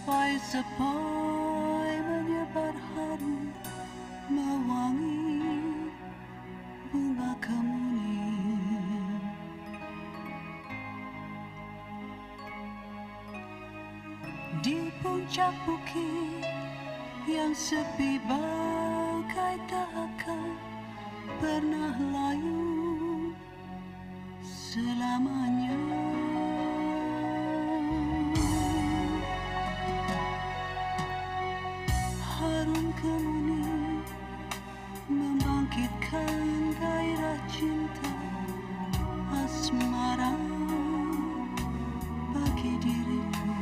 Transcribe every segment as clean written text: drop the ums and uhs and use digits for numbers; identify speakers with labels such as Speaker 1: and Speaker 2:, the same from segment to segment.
Speaker 1: Sepoi-sepoi menyebar harum mewangi bunga kemuning. Di puncak bukit yang sepi bagai tak akan pernah layu selamanya. Harum kemuning membangkitkan gairah cinta asmara bagi diriku.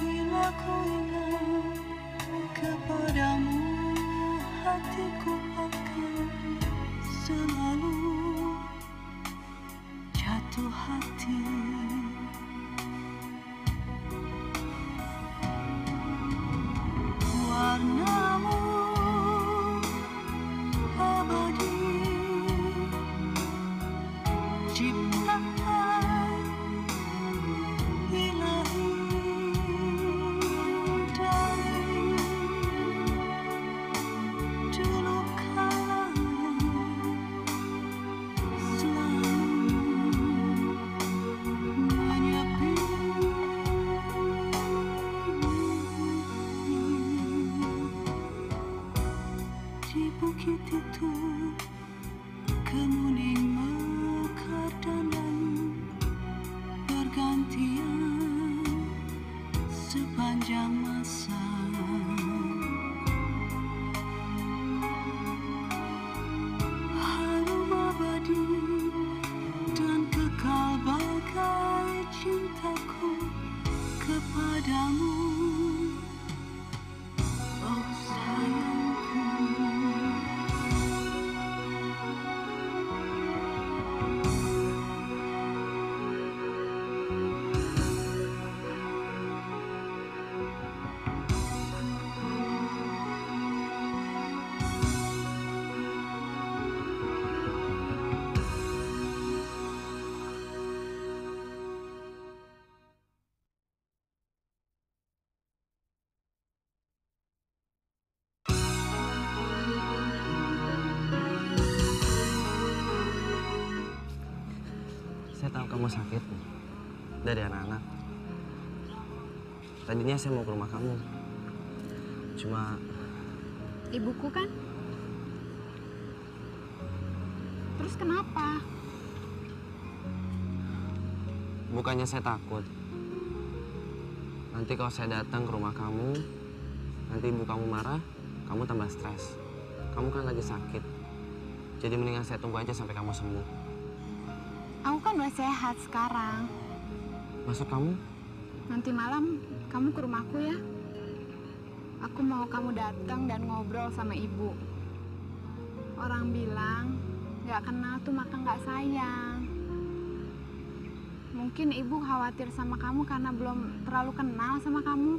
Speaker 1: Bila ku ingat kepadamu, hatiku akan selalu jatuh hati. Warnamu abadi, ciptaan ilahi dari dulu kala selalu menyepi. Di bukit itu kemuning mekar dan layu bergantian sepanjang masa. Harum abadi dan kekal bagai cintaku kepadamu, oh sayangku.
Speaker 2: Saya tahu kamu sakit dari anak-anak. Tadinya saya mau ke rumah kamu. Cuma...
Speaker 3: Ibuku kan? Terus kenapa?
Speaker 2: Bukannya saya takut. Nanti kalau saya datang ke rumah kamu, nanti ibu kamu marah, kamu tambah stres. Kamu kan lagi sakit. Jadi mendingan saya tunggu aja sampai kamu sembuh.
Speaker 3: Aku kan udah sehat sekarang.
Speaker 2: Maksud kamu?
Speaker 3: Nanti malam kamu ke rumahku ya. Aku mau kamu datang dan ngobrol sama ibu. Orang bilang gak kenal tuh maka gak sayang. Mungkin ibu khawatir sama kamu karena belum terlalu kenal sama kamu.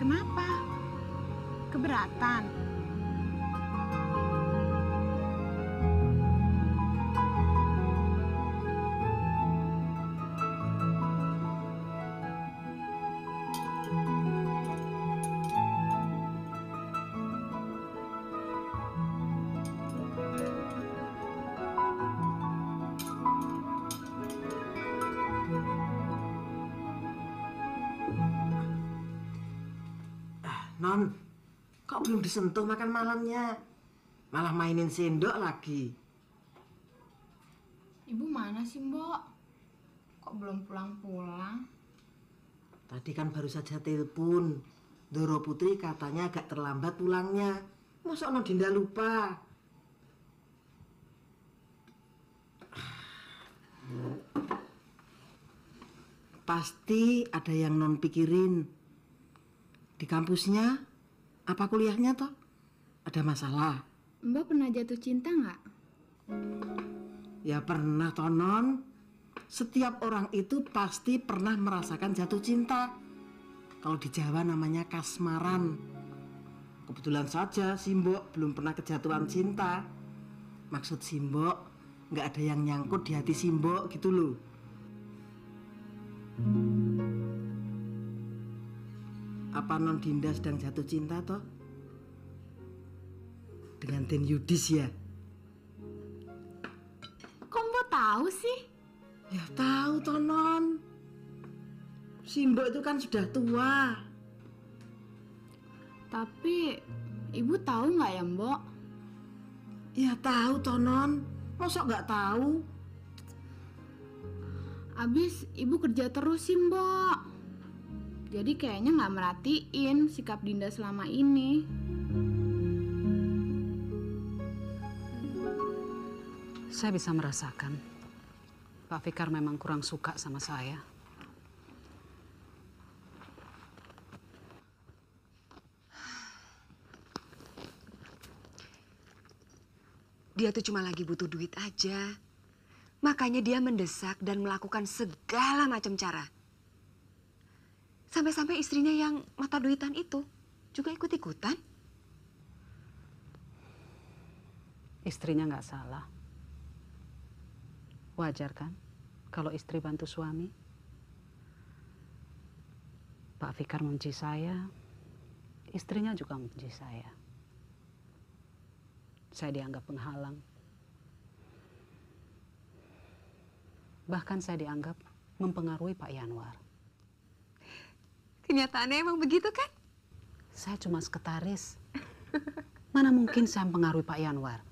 Speaker 3: Kenapa? Keberatan?
Speaker 4: Non, kok belum disentuh makan malamnya? Malah mainin sendok lagi.
Speaker 3: Ibu mana sih, Mbok? Kok belum pulang-pulang?
Speaker 4: Tadi kan baru saja telepon. Doro Putri katanya agak terlambat pulangnya. Masa Non Dinda lupa? Pasti ada yang Non pikirin. Di kampusnya, apa kuliahnya toh? Ada masalah?
Speaker 3: Mbak pernah jatuh cinta nggak?
Speaker 4: Ya pernah toh Non. Setiap orang itu pasti pernah merasakan jatuh cinta. Kalau di Jawa namanya kasmaran. Kebetulan saja Simbok belum pernah kejatuhan cinta. Maksud Simbok, nggak ada yang nyangkut di hati Simbok gitu loh. Apa non Dinda sedang jatuh cinta toh? Dengan Den Yudis ya?
Speaker 3: Kok Mbok tahu sih?
Speaker 4: Ya tahu toh non. Simbok itu kan sudah tua.
Speaker 3: Tapi ibu tahu nggak ya Mbok?
Speaker 4: Ya tahu toh non. Masa nggak tahu?
Speaker 3: Abis ibu kerja terus sih Mbok. Jadi kayaknya nggak merhatiin sikap Dinda selama ini.
Speaker 5: Saya bisa merasakan Pak Fikar memang kurang suka sama saya.
Speaker 6: Dia tuh cuma lagi butuh duit aja. Makanya dia mendesak dan melakukan segala macam cara. Sampai-sampai istrinya yang mata duitan itu juga ikut-ikutan.
Speaker 5: Istrinya nggak salah. Wajar kan kalau istri bantu suami? Pak Fikar membenci saya, istrinya juga membenci saya. Saya dianggap penghalang. Bahkan saya dianggap mempengaruhi Pak Yanwar.
Speaker 6: Kenyataannya emang begitu kan?
Speaker 5: Saya cuma sekretaris. Mana mungkin saya mempengaruhi Pak Yanwar?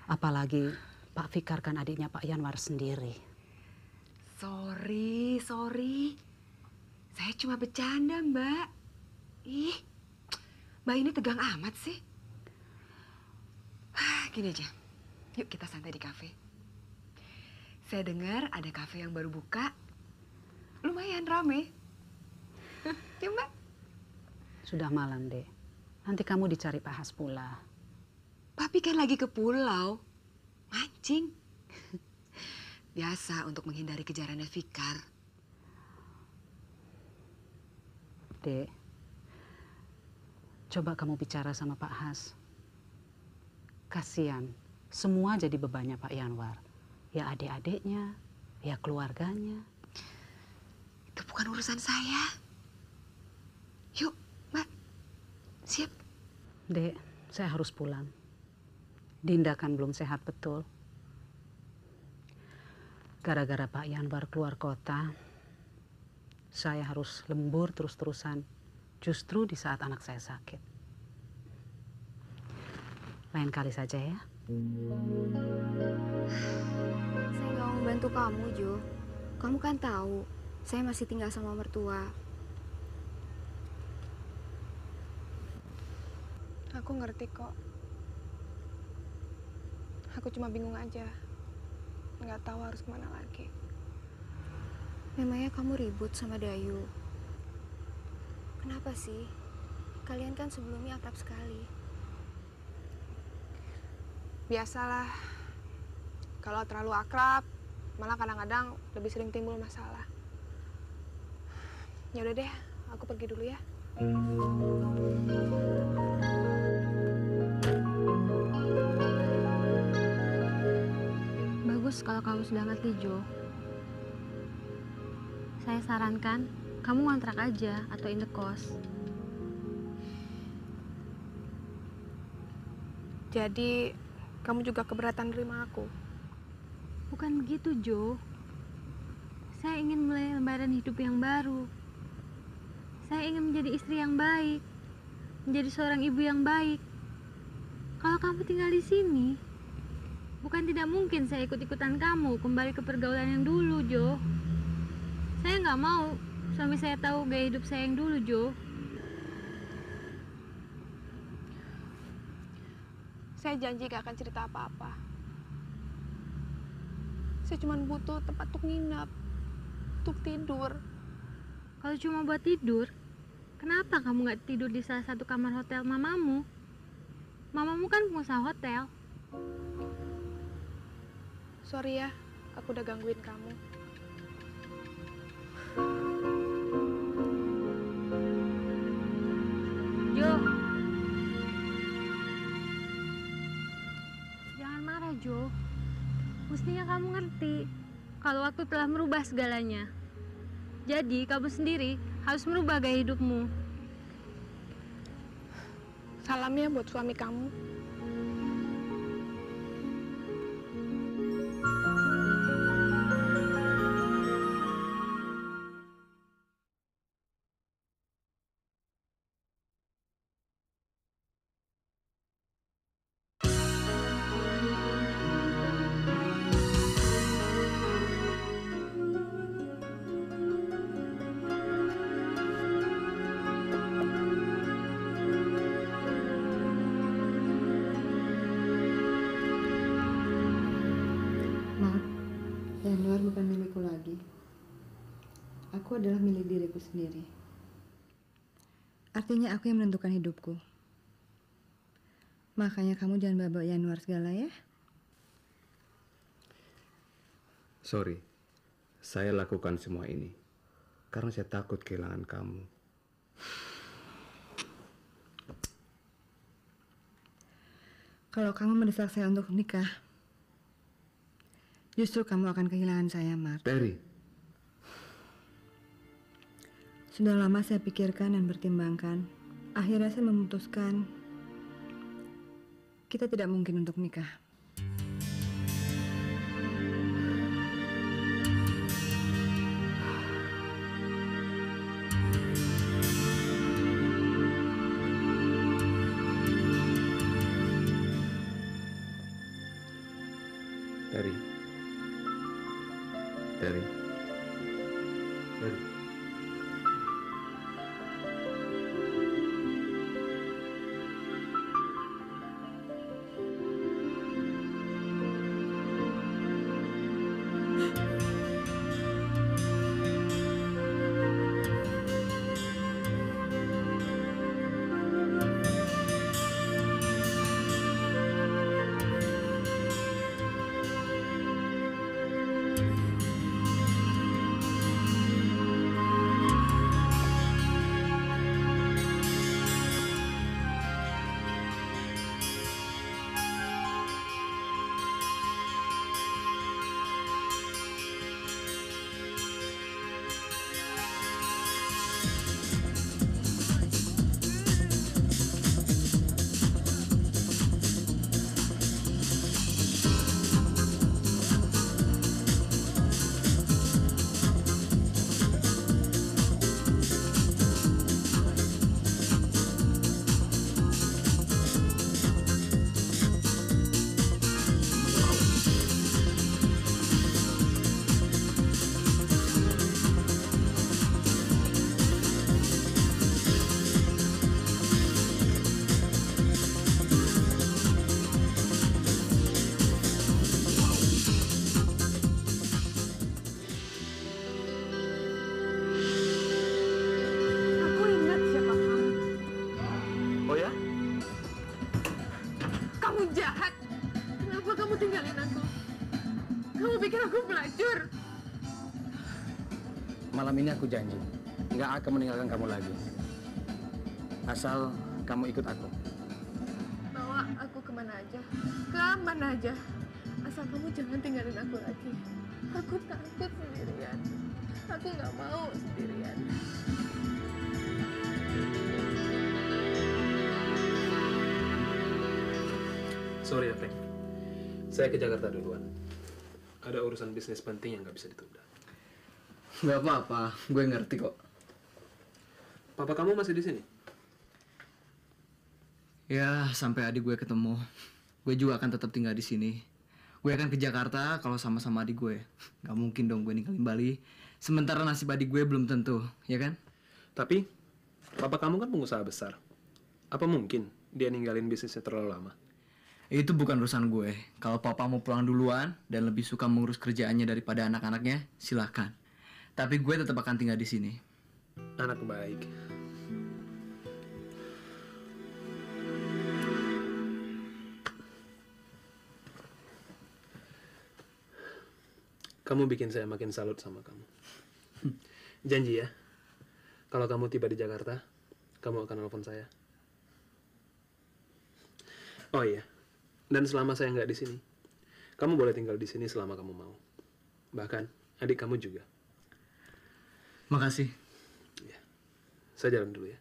Speaker 5: Apalagi Pak Fikar kan adiknya Pak Yanwar sendiri.
Speaker 6: Sorry. Saya cuma bercanda, Mbak. Ih, Mbak ini tegang amat sih. Gini aja, yuk kita santai di kafe. Saya dengar ada kafe yang baru buka. Lumayan rame. Yuk, Mbak.
Speaker 5: Sudah malam, Dek. Nanti kamu dicari Pak Has pula.
Speaker 6: Papi kan lagi ke pulau. Mancing. Biasa untuk menghindari kejarannya Fikar.
Speaker 5: Dek, coba kamu bicara sama Pak Has. Kasian, semua jadi bebannya Pak Yanwar. Ya adik-adiknya, ya keluarganya.
Speaker 6: Itu bukan urusan saya. Yuk, Mbak. Siap.
Speaker 5: Dek, saya harus pulang. Dinda kan belum sehat betul. Gara-gara Pak Yanwar keluar kota, saya harus lembur terus-terusan. Justru di saat anak saya sakit. Lain kali saja ya.
Speaker 7: Saya nggak mau bantu kamu, Jo. Kamu kan tahu, saya masih tinggal sama mertua.
Speaker 8: Aku ngerti kok. Aku cuma bingung aja. Nggak tahu harus kemana lagi.
Speaker 7: Memangnya kamu ribut sama Dayu? Kenapa sih? Kalian kan sebelumnya akrab sekali.
Speaker 8: Biasalah. Kalau terlalu akrab, malah kadang-kadang lebih sering timbul masalah. Ya udah deh, aku pergi dulu ya.
Speaker 7: Bagus kalau kamu sudah ngerti, Jo. Saya sarankan kamu ngontrak aja atau indekos.
Speaker 8: Jadi, kamu juga keberatan nerima aku?
Speaker 7: Bukan begitu, Jo. Saya ingin mulai lembaran hidup yang baru. Saya ingin menjadi istri yang baik, menjadi seorang ibu yang baik. Kalau kamu tinggal di sini, bukan tidak mungkin saya ikut-ikutan kamu kembali ke pergaulan yang dulu, Jo. Saya nggak mau suami saya tahu gaya hidup saya yang dulu, Jo.
Speaker 8: Saya janji gak akan cerita apa-apa. Saya cuma butuh tempat untuk nginap, untuk tidur.
Speaker 7: Kalau cuma buat tidur, kenapa kamu nggak tidur di salah satu kamar hotel mamamu? Mamamu kan pengusaha hotel.
Speaker 8: Sorry ya, aku udah gangguin kamu.
Speaker 7: Jo, Mestinya kamu ngerti kalau waktu telah merubah segalanya. Jadi kamu sendiri harus merubah gaya hidupmu.
Speaker 8: Salam ya buat suami kamu.
Speaker 6: Yanuar bukan milikku lagi. Aku adalah milik diriku sendiri. Artinya aku yang menentukan hidupku. Makanya kamu jangan bawa Yanuar segala ya.
Speaker 9: Sorry, saya lakukan semua ini karena saya takut kehilangan kamu.
Speaker 6: Kalau kamu mendesak saya untuk nikah, justru kamu akan kehilangan saya, Mark.
Speaker 9: Terry.
Speaker 6: Sudah lama saya pikirkan dan pertimbangkan. Akhirnya saya memutuskan kita tidak mungkin untuk nikah.
Speaker 9: Terry. Terry. Terry.
Speaker 10: Malam ini aku janji, nggak akan meninggalkan kamu lagi. Asal kamu ikut aku.
Speaker 8: Bawa aku kemana aja, kemana aja. Asal kamu jangan tinggalin aku lagi. Aku takut sendirian. Aku nggak mau sendirian.
Speaker 11: Sorry ya, Frank. Saya ke Jakarta duluan. Ada urusan bisnis penting yang nggak bisa ditunda.
Speaker 10: Nggak apa-apa, gue ngerti kok.
Speaker 11: Papa kamu masih di sini?
Speaker 10: Ya, sampai adik gue ketemu. Gue juga akan tetap tinggal di sini. Gue akan ke Jakarta kalau sama-sama adik gue. Nggak mungkin dong gue ninggalin Bali. Sementara nasib adik gue belum tentu, ya kan?
Speaker 11: Tapi, papa kamu kan pengusaha besar. Apa mungkin dia ninggalin bisnisnya terlalu lama?
Speaker 10: Itu bukan urusan gue. Kalau papa mau pulang duluan dan lebih suka mengurus kerjaannya daripada anak-anaknya, silahkan. Tapi gue tetap akan tinggal di sini.
Speaker 11: Anak baik. Kamu bikin saya makin salut sama kamu. Janji ya, kalau kamu tiba di Jakarta, kamu akan telepon saya. Oh iya, dan selama saya nggak di sini, Kamu boleh tinggal di sini selama kamu mau. Bahkan adik kamu juga.
Speaker 10: Makasih.
Speaker 11: Ya. Saya jalan dulu ya.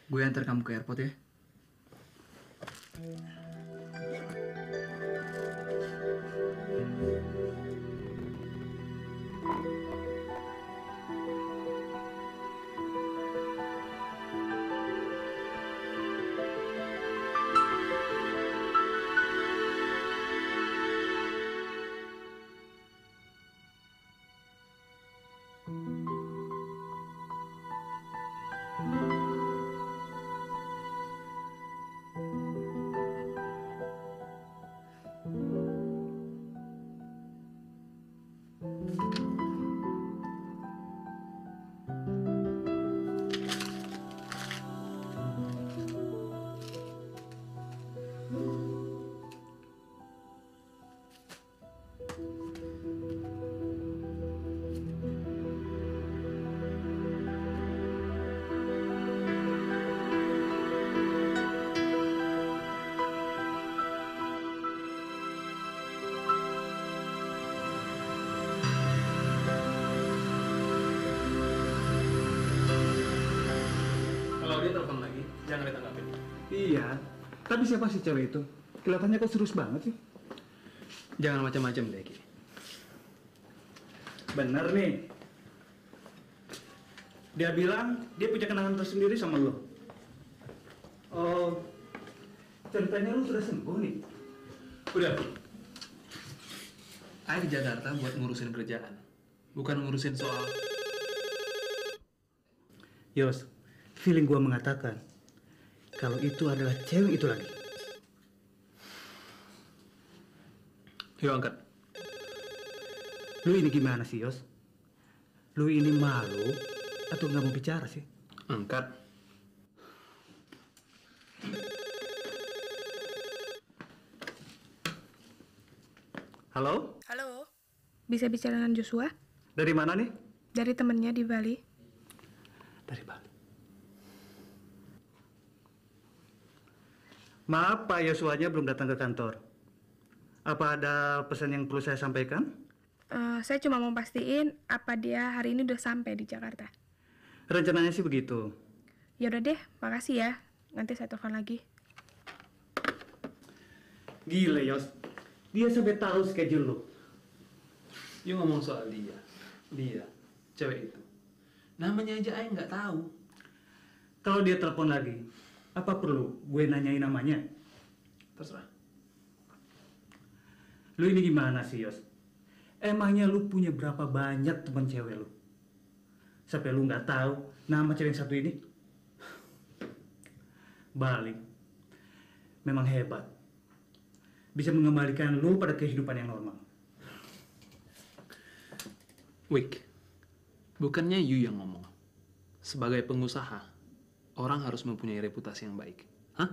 Speaker 10: Gue antar kamu ke airport ya.
Speaker 11: Kalau dia telepon lagi, jangan ditanggapin.
Speaker 12: Iya, tapi siapa sih cewek itu? Kelihatannya kok serius banget sih.
Speaker 11: Jangan macam-macam deh, Ki.
Speaker 12: Bener nih. Dia bilang dia punya kenangan tersendiri sama lo. Oh, ceritanya lu sudah sembuh nih?
Speaker 11: Udah. Ayo di Jakarta buat ngurusin kerjaan. Bukan ngurusin soal...
Speaker 12: Yos, feeling gua mengatakan kalau itu adalah cewek itu lagi.
Speaker 11: Yuk angkat.
Speaker 12: Lu ini gimana sih, Yos? Lu ini malu atau nggak mau bicara sih?
Speaker 11: Angkat.
Speaker 12: Halo?
Speaker 8: Halo, bisa bicara dengan Joshua?
Speaker 12: Dari mana nih?
Speaker 8: Dari temennya di Bali.
Speaker 12: Dari Bali. Maaf, Pak Yosua-nya belum datang ke kantor. Apa ada pesan yang perlu saya sampaikan?
Speaker 8: Saya cuma mau pastiin apa dia hari ini udah sampai di Jakarta.
Speaker 12: Rencananya sih begitu.
Speaker 8: Ya udah deh, makasih ya. Nanti saya telepon lagi.
Speaker 12: Gila, Yos. Dia sampai tahu schedule lu.
Speaker 11: Yuk ngomong soal dia. Dia, cewek itu. Namanya aja Aing nggak tahu.
Speaker 12: Kalau dia telepon lagi, apa perlu gue nanyain namanya?
Speaker 11: Terserah.
Speaker 12: Lu ini gimana sih, Yos? Emangnya lu punya berapa banyak teman cewek lu? Sampai lu nggak tahu nama cewek yang satu ini? Balik. Memang hebat. Bisa mengembalikan lu pada kehidupan yang normal.
Speaker 11: Wik, bukannya you yang ngomong. Sebagai pengusaha, orang harus mempunyai reputasi yang baik. Hah?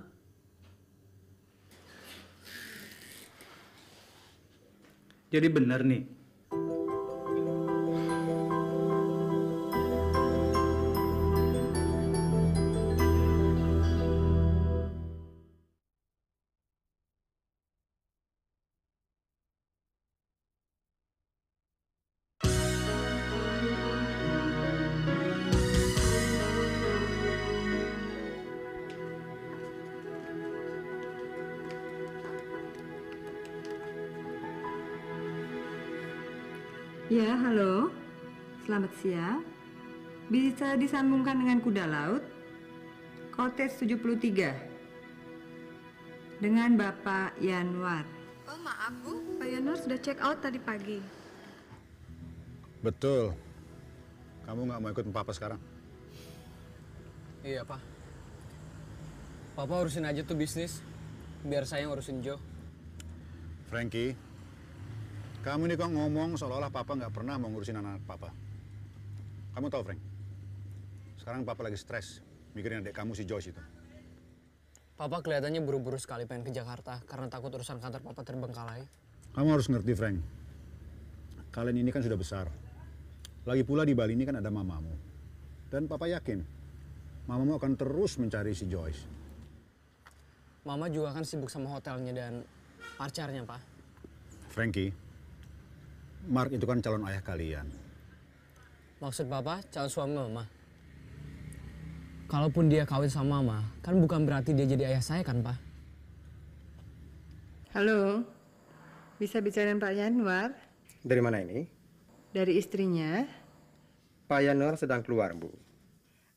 Speaker 12: Jadi benar nih.
Speaker 13: Ya, halo. Selamat siang. Bisa disambungkan dengan kuda laut? Cottage 73. Dengan Bapak Yanwar.
Speaker 8: Oh maaf Bu, Pak Yanwar sudah check out tadi pagi.
Speaker 14: Betul. Kamu nggak mau ikut Papa sekarang?
Speaker 2: Iya, Pak. Papa urusin aja tuh bisnis. Biar saya ngurusin Joe.
Speaker 14: Frankie, kamu ini kok ngomong seolah-olah Papa nggak pernah mau ngurusin anak Papa. Kamu tahu, Frank? Sekarang Papa lagi stres mikirin adik kamu si Joyce itu.
Speaker 2: Papa kelihatannya buru-buru sekali pengen ke Jakarta karena takut urusan kantor Papa terbengkalai.
Speaker 14: Kamu harus ngerti, Frank. Kalian ini kan sudah besar. Lagi pula di Bali ini kan ada mamamu. Dan Papa yakin, mamamu akan terus mencari si Joyce.
Speaker 2: Mama juga kan sibuk sama hotelnya dan pacarnya, Pak.
Speaker 14: Frankie, Mark itu kan calon ayah kalian.
Speaker 2: Maksud Papa, calon suami Mama? Kalaupun dia kawin sama Mama, kan bukan berarti dia jadi ayah saya kan, Pak?
Speaker 13: Halo, bisa bicara dengan Pak Yanwar?
Speaker 15: Dari mana ini?
Speaker 13: Dari istrinya.
Speaker 15: Pak Yanwar sedang keluar, Bu.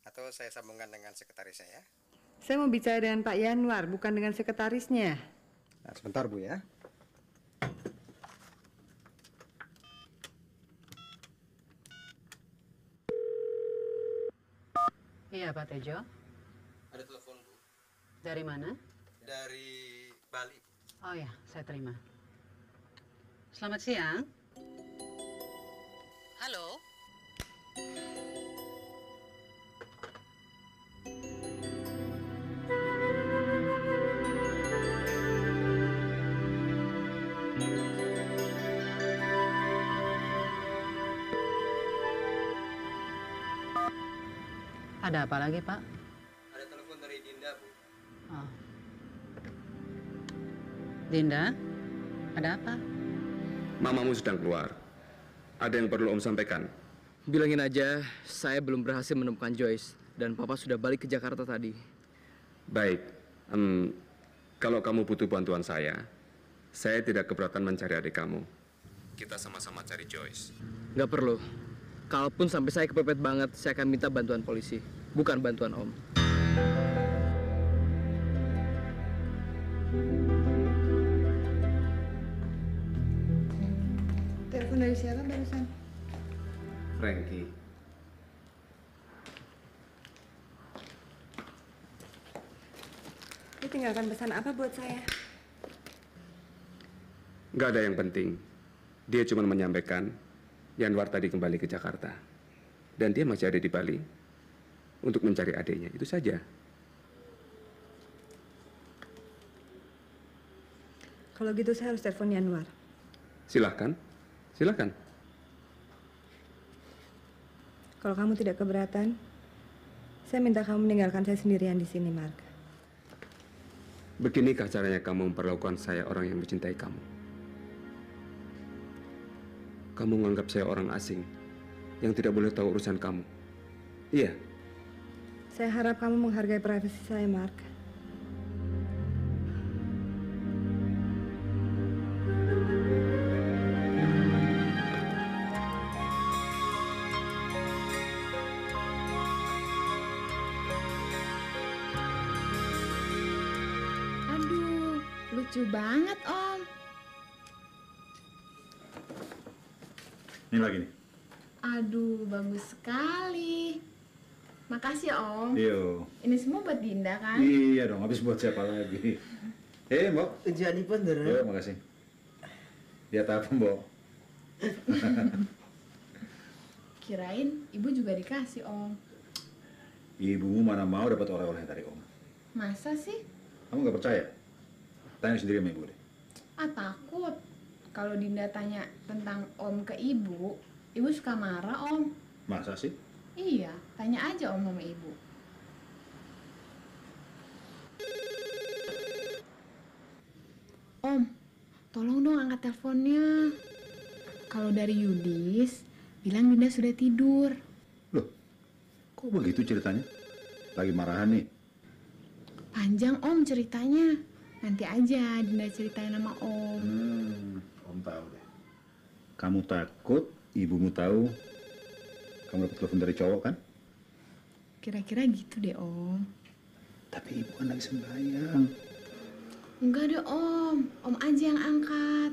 Speaker 15: Atau saya sambungkan dengan sekretaris saya?
Speaker 13: Saya mau bicara dengan Pak Yanwar, bukan dengan sekretarisnya.
Speaker 15: Nah, sebentar, Bu ya.
Speaker 5: Iya, Pak Tejo.
Speaker 15: Ada telepon, Bu.
Speaker 5: Dari mana?
Speaker 15: Dari Bali.
Speaker 5: Oh ya, saya terima. Selamat siang. Halo. Ada apa lagi, Pak?
Speaker 15: Ada telepon dari Dinda, Bu.
Speaker 5: Oh. Dinda, ada apa?
Speaker 9: Mamamu sedang keluar. Ada yang perlu Om sampaikan?
Speaker 10: Bilangin aja, saya belum berhasil menemukan Joyce dan Papa sudah balik ke Jakarta tadi.
Speaker 9: Baik, kalau kamu butuh bantuan saya tidak keberatan mencari adik kamu. Kita sama-sama cari Joyce.
Speaker 10: Nggak perlu. Kalaupun sampai saya kepepet banget, saya akan minta bantuan polisi, bukan bantuan Om.
Speaker 13: Telepon dari siapa barusan?
Speaker 9: Frankie.
Speaker 13: Lu tinggalkan pesan apa buat saya?
Speaker 9: Nggak ada yang penting. Dia cuma menyampaikan Yanwar tadi kembali ke Jakarta. Dan dia masih ada di Bali untuk mencari adiknya. Itu saja.
Speaker 13: Kalau gitu saya harus telepon Yanwar.
Speaker 9: Silahkan. Silahkan.
Speaker 13: Kalau kamu tidak keberatan, saya minta kamu meninggalkan saya sendirian di sini, Mark.
Speaker 9: Beginikah caranya kamu memperlakukan saya orang yang mencintai kamu? Kamu menganggap saya orang asing yang tidak boleh tahu urusan kamu. Iya.
Speaker 13: Saya harap kamu menghargai privasi saya, Mark.
Speaker 3: Aduh, lucu banget, Om.
Speaker 14: Ini lagi nih.
Speaker 3: Aduh, bagus sekali. Makasih, Om.
Speaker 14: Iyo.
Speaker 3: Ini semua buat Dinda, kan?
Speaker 14: Iya dong, habis buat siapa lagi? Mbok.
Speaker 4: Jadi bener.
Speaker 14: Yo, makasih. Lihat apa, Mbok?
Speaker 3: Kirain Ibu juga dikasih, Om.
Speaker 14: Ibumu mana mau dapat oleh-oleh dari Om?
Speaker 3: Masa sih?
Speaker 14: Kamu nggak percaya? Tanya sendiri sama Ibu deh.
Speaker 3: Ah, takut. Kalau Dinda tanya tentang Om ke Ibu, Ibu suka marah, Om.
Speaker 14: Masa sih?
Speaker 3: Iya, tanya aja Om sama Ibu. Om, tolong dong angkat teleponnya. Kalau dari Yudis, bilang Dinda sudah tidur.
Speaker 14: Loh, kok begitu ceritanya? Lagi marahan nih?
Speaker 3: Panjang, Om, ceritanya. Nanti aja Dinda ceritain sama Om.
Speaker 14: Om tahu deh. Kamu takut ibumu tahu kamu dapat telepon dari cowok kan?
Speaker 3: Kira-kira gitu deh, Om.
Speaker 14: Tapi ibu kan lagi sembahyang.
Speaker 3: Enggak deh, Om. Om aja yang angkat.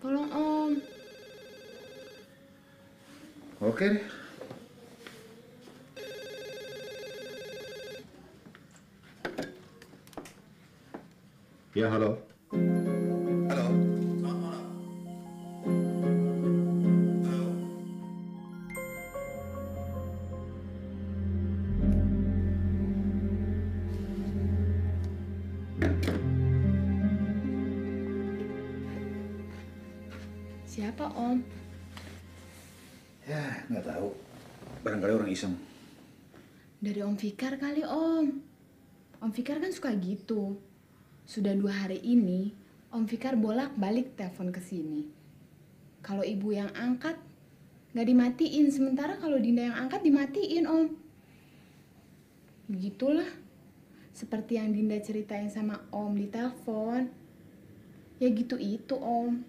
Speaker 3: Tolong, Om.
Speaker 14: Oke deh. Ya, halo.
Speaker 15: Halo.
Speaker 3: Siapa, Om?
Speaker 14: Ya, nggak tahu. Barangkali orang iseng.
Speaker 3: Dari Om Fikar kali, Om. Om Fikar kan suka gitu. Sudah 2 hari ini, Om Fikar bolak-balik telepon ke sini. Kalau ibu yang angkat, nggak dimatiin. Sementara kalau Dinda yang angkat, dimatiin, Om. Begitulah. Seperti yang Dinda ceritain sama Om di telepon. Ya gitu itu, Om.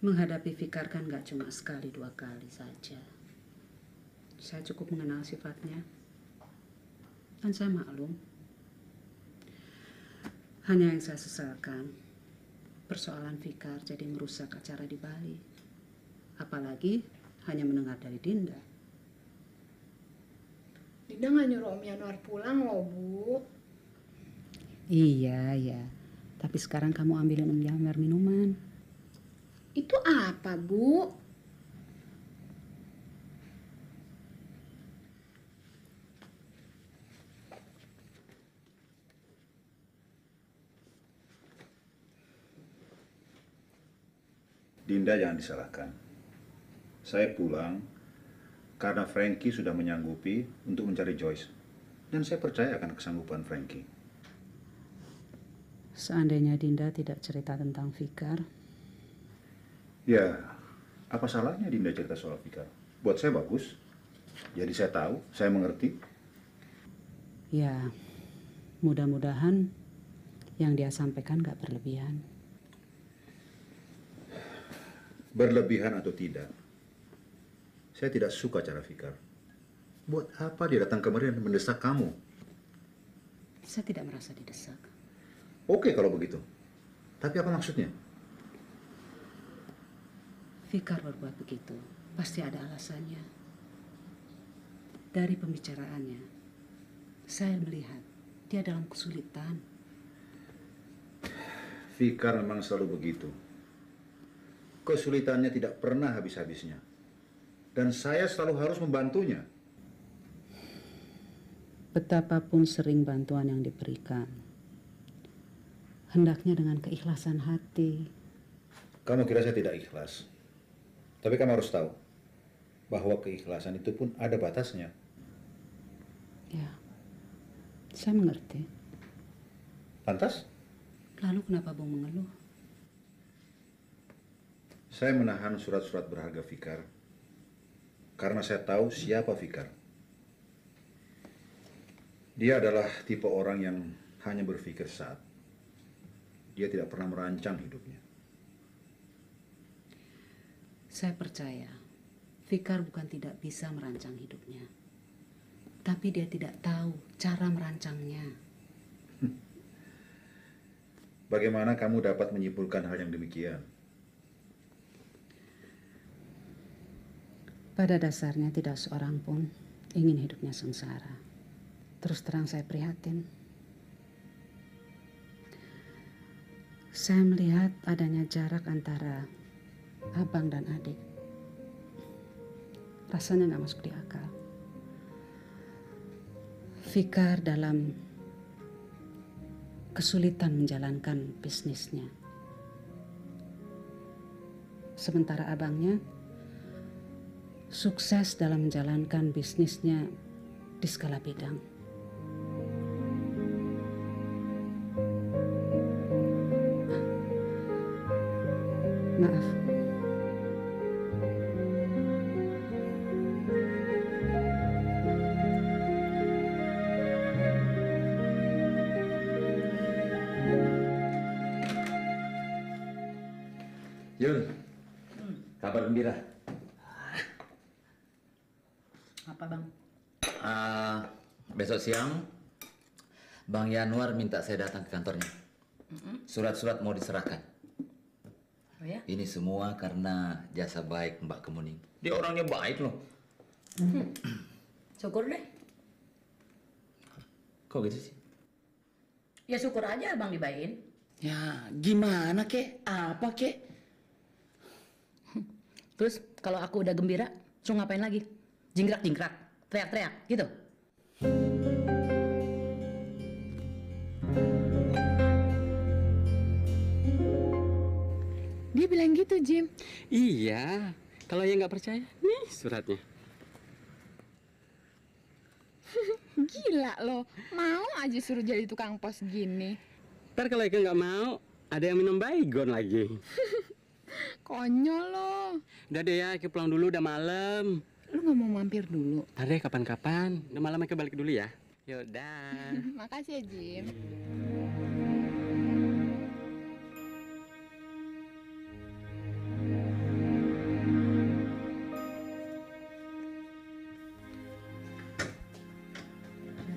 Speaker 5: Menghadapi Fikar kan gak cuma sekali dua kali saja. Saya cukup mengenal sifatnya. Dan saya maklum. Hanya yang saya sesalkan, persoalan Fikar jadi merusak acara di Bali. Apalagi hanya mendengar dari Dinda.
Speaker 3: Dinda nggak nyuruh Om Yanuar pulang loh, Bu.
Speaker 5: Iya, ya. Tapi sekarang kamu ambilin Om Yanuar minuman.
Speaker 3: Itu apa, Bu?
Speaker 14: Dinda jangan disalahkan. Saya pulang karena Frankie sudah menyanggupi untuk mencari Joyce. Dan saya percaya akan kesanggupan Frankie.
Speaker 5: Seandainya Dinda tidak cerita tentang Fikar,
Speaker 14: Ya, apa salahnya Dinda cerita soal Fikar? Buat saya bagus. Jadi saya tahu, saya mengerti.
Speaker 5: ya mudah-mudahan yang dia sampaikan gak berlebihan.
Speaker 14: Berlebihan atau tidak, saya tidak suka cara Fikar. Buat apa dia datang kemari dan mendesak kamu?
Speaker 5: Saya tidak merasa didesak.
Speaker 14: Oke kalau begitu. Tapi apa maksudnya?
Speaker 5: Fikar berbuat begitu, pasti ada alasannya. Dari pembicaraannya, saya melihat dia dalam kesulitan.
Speaker 14: Fikar memang selalu begitu. Kesulitannya tidak pernah habis-habisnya. Dan saya selalu harus membantunya.
Speaker 5: Betapapun sering bantuan yang diberikan, hendaknya dengan keikhlasan hati.
Speaker 14: Kamu kira saya tidak ikhlas? Tapi kamu harus tahu bahwa keikhlasan itu pun ada batasnya.
Speaker 5: Ya, saya mengerti.
Speaker 14: Lantas?
Speaker 5: Lalu kenapa Bung mengeluh?
Speaker 14: Saya menahan surat-surat berharga Fikar karena saya tahu siapa Fikar. Dia adalah tipe orang yang hanya berpikir saat. Dia tidak pernah merancang hidupnya.
Speaker 5: Saya percaya Fikar bukan tidak bisa merancang hidupnya, tapi dia tidak tahu cara merancangnya.
Speaker 14: Bagaimana kamu dapat menyimpulkan hal yang demikian?
Speaker 5: Pada dasarnya tidak seorang pun ingin hidupnya sengsara. Terus terang saya prihatin. Saya melihat adanya jarak antara abang dan adik. Rasanya nggak masuk di akal. Fikar dalam kesulitan menjalankan bisnisnya. Sementara abangnya sukses dalam menjalankan bisnisnya di skala bidang. Maaf.
Speaker 16: Yun, kabar gembira.
Speaker 5: Apa bang?
Speaker 16: Besok siang, Bang Yanuar minta saya datang ke kantornya. Surat-surat mau diserahkan.
Speaker 5: Oh ya?
Speaker 16: Ini semua karena jasa baik Mbak Kemuning. Dia orangnya baik loh.
Speaker 17: Syukur deh.
Speaker 16: Kok gitu sih?
Speaker 17: Ya syukur aja abang dibayain.
Speaker 16: Ya gimana kek? Apa kek?
Speaker 17: Terus kalau aku udah gembira, so ngapain lagi? Jingkrak-jingkrak, teriak-teriak, gitu?
Speaker 3: Dia bilang gitu, Jim.
Speaker 18: Iya, kalau yang nggak percaya, nih suratnya.
Speaker 3: Gila loh, mau aja suruh jadi tukang pos gini.
Speaker 18: Ntar kalau Eka nggak mau, ada yang minum baygon lagi.
Speaker 3: Konyol loh.
Speaker 18: Udah deh ya, Eka pulang dulu, udah malam.
Speaker 3: Lu nggak mau mampir dulu?
Speaker 18: Ntar deh, kapan-kapan. Udah malam Eka balik dulu ya. Yaudah.
Speaker 3: Makasih ya, Jim.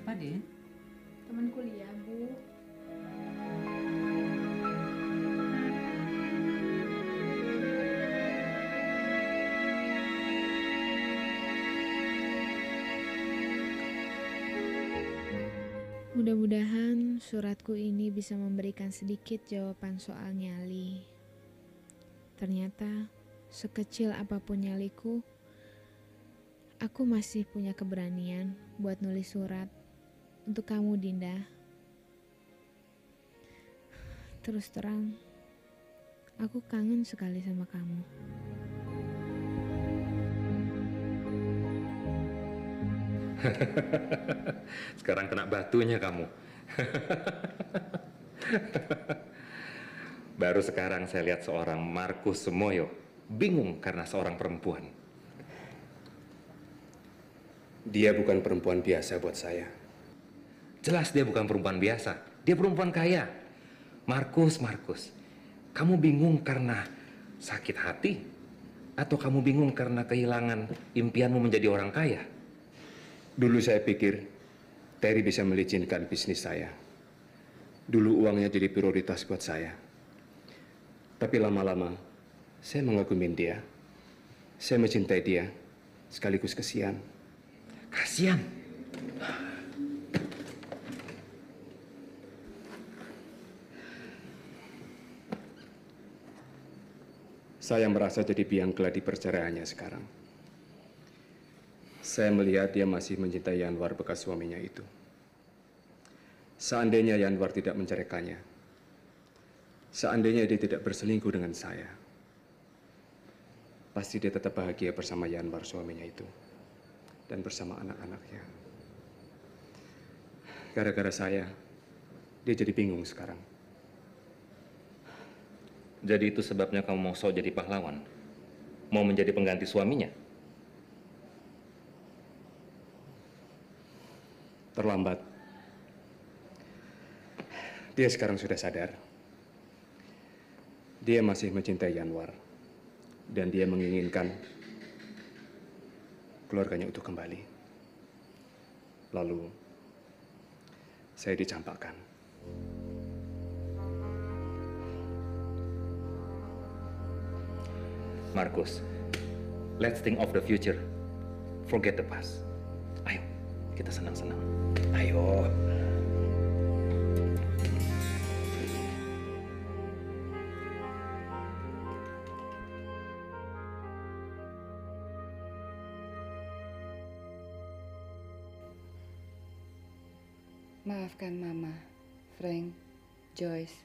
Speaker 5: Apa, Den?
Speaker 3: Temen kuliah, Bu.
Speaker 19: Mudah-mudahan suratku ini bisa memberikan sedikit jawaban soal nyali. Ternyata, sekecil apapun nyaliku, aku masih punya keberanian buat nulis surat untuk kamu, Dinda. Terus terang, aku kangen sekali sama kamu.
Speaker 20: Sekarang kena batunya kamu. Baru sekarang saya lihat seorang Markus Sumoyo bingung karena seorang perempuan.
Speaker 9: Dia bukan perempuan biasa buat saya.
Speaker 20: Jelas dia bukan perempuan biasa. Dia perempuan kaya. Markus, kamu bingung karena sakit hati? Atau kamu bingung karena kehilangan impianmu menjadi orang kaya?
Speaker 9: Dulu saya pikir Terry bisa melicinkan bisnis saya. Dulu uangnya jadi prioritas buat saya. Tapi lama-lama saya mengagumi dia. Saya mencintai dia, sekaligus kasihan.
Speaker 20: Kasihan?
Speaker 9: Saya merasa jadi biang keladi perceraiannya sekarang. Saya melihat dia masih mencintai Yanwar bekas suaminya itu. Seandainya Yanwar tidak menceraikannya, seandainya dia tidak berselingkuh dengan saya, pasti dia tetap bahagia bersama Yanwar suaminya itu dan bersama anak-anaknya. Gara-gara saya, dia jadi bingung sekarang.
Speaker 20: Jadi itu sebabnya kamu mau sok jadi pahlawan? Mau menjadi pengganti suaminya?
Speaker 9: Terlambat. Dia sekarang sudah sadar. Dia masih mencintai Yanwar. Dan dia menginginkan keluarganya untuk kembali. Lalu, saya dicampakkan.
Speaker 20: Markus, let's think of the future. Forget the past. Ayo, kita senang-senang. Ayo.
Speaker 6: Maafkan Mama, Frank, Joyce.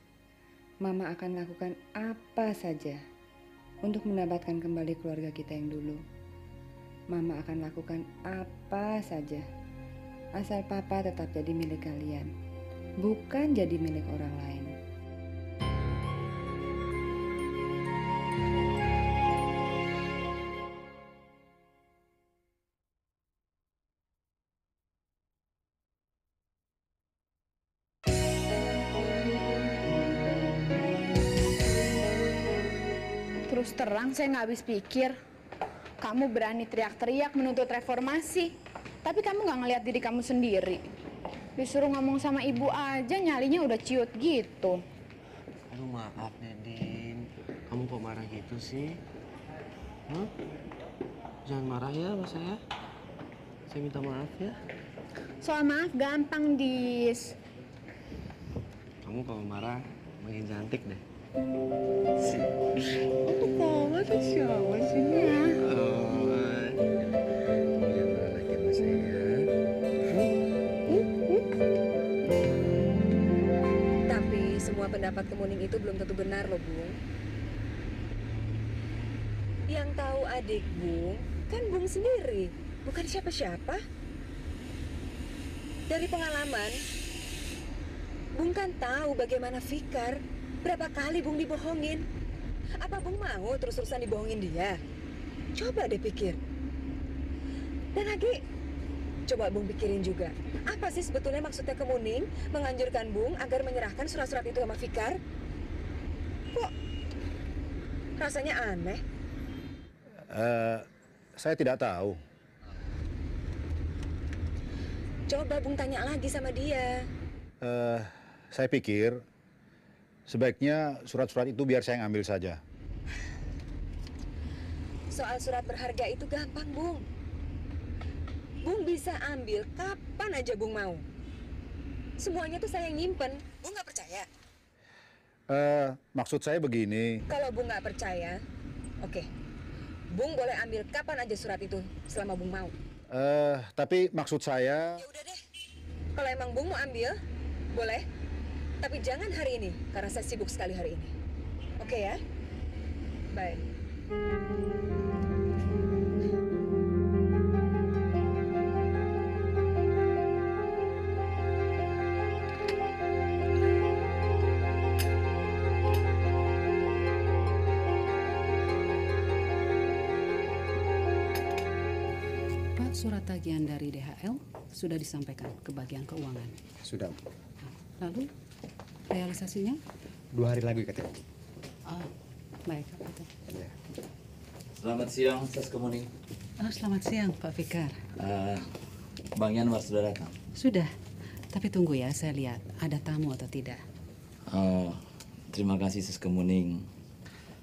Speaker 6: Mama akan lakukan apa saja untuk mendapatkan kembali keluarga kita yang dulu. Mama akan lakukan apa saja asal Papa tetap jadi milik kalian, bukan jadi milik orang lain.
Speaker 3: Terus terang saya nggak habis pikir. Kamu berani teriak-teriak menuntut reformasi, tapi kamu nggak ngelihat diri kamu sendiri. Disuruh ngomong sama ibu aja nyalinya udah ciut gitu.
Speaker 2: Aduh maaf Nedin, kamu kok marah gitu sih? Jangan marah ya sama saya minta maaf ya.
Speaker 3: Soal maaf gampang, Dis.
Speaker 2: Kamu kalau marah makin cantik deh.
Speaker 3: Aku koma tuh siapa sih?
Speaker 6: Tapi semua pendapat Kemuning itu belum tentu benar loh, Bung. Yang tahu adik Bung kan Bung sendiri, bukan siapa-siapa. Dari pengalaman, Bung kan tahu bagaimana Fikar, berapa kali Bung dibohongin. Apa Bung mau terus-terusan dibohongin dia? Coba deh pikir. Dan lagi, coba Bung pikirin juga, apa sih sebetulnya maksudnya Kemuning menganjurkan Bung agar menyerahkan surat-surat itu sama Fikar? Kok rasanya aneh?
Speaker 14: Saya tidak tahu.
Speaker 6: Coba Bung tanya lagi sama dia.
Speaker 14: Saya pikir sebaiknya surat-surat itu biar saya yang ambil saja.
Speaker 6: Soal surat berharga itu gampang, Bung. Bung bisa ambil kapan aja Bung mau. Semuanya tuh saya yang nyimpen. Bung nggak percaya?
Speaker 14: Maksud saya begini.
Speaker 6: Kalau Bung nggak percaya, oke. Bung boleh ambil kapan aja surat itu selama Bung mau.
Speaker 14: Tapi maksud saya...
Speaker 6: Ya udah deh. Kalau emang Bung mau ambil, boleh. Tapi jangan hari ini, karena saya sibuk sekali hari ini. Oke ya? Bye.
Speaker 5: Pak, surat tagihan dari DHL sudah disampaikan ke bagian keuangan.
Speaker 15: Sudah.
Speaker 5: Lalu realisasinya?
Speaker 15: 2 hari lagi katanya.
Speaker 5: Oh, baik. Betul.
Speaker 15: Ya.
Speaker 16: Selamat siang, Ses Kemuning.
Speaker 5: Oh, selamat siang, Pak Fikar.
Speaker 16: Bang Yanwar sudah datang?
Speaker 5: Sudah, tapi tunggu ya, saya lihat ada tamu atau tidak.
Speaker 16: Terima kasih Ses Kemuning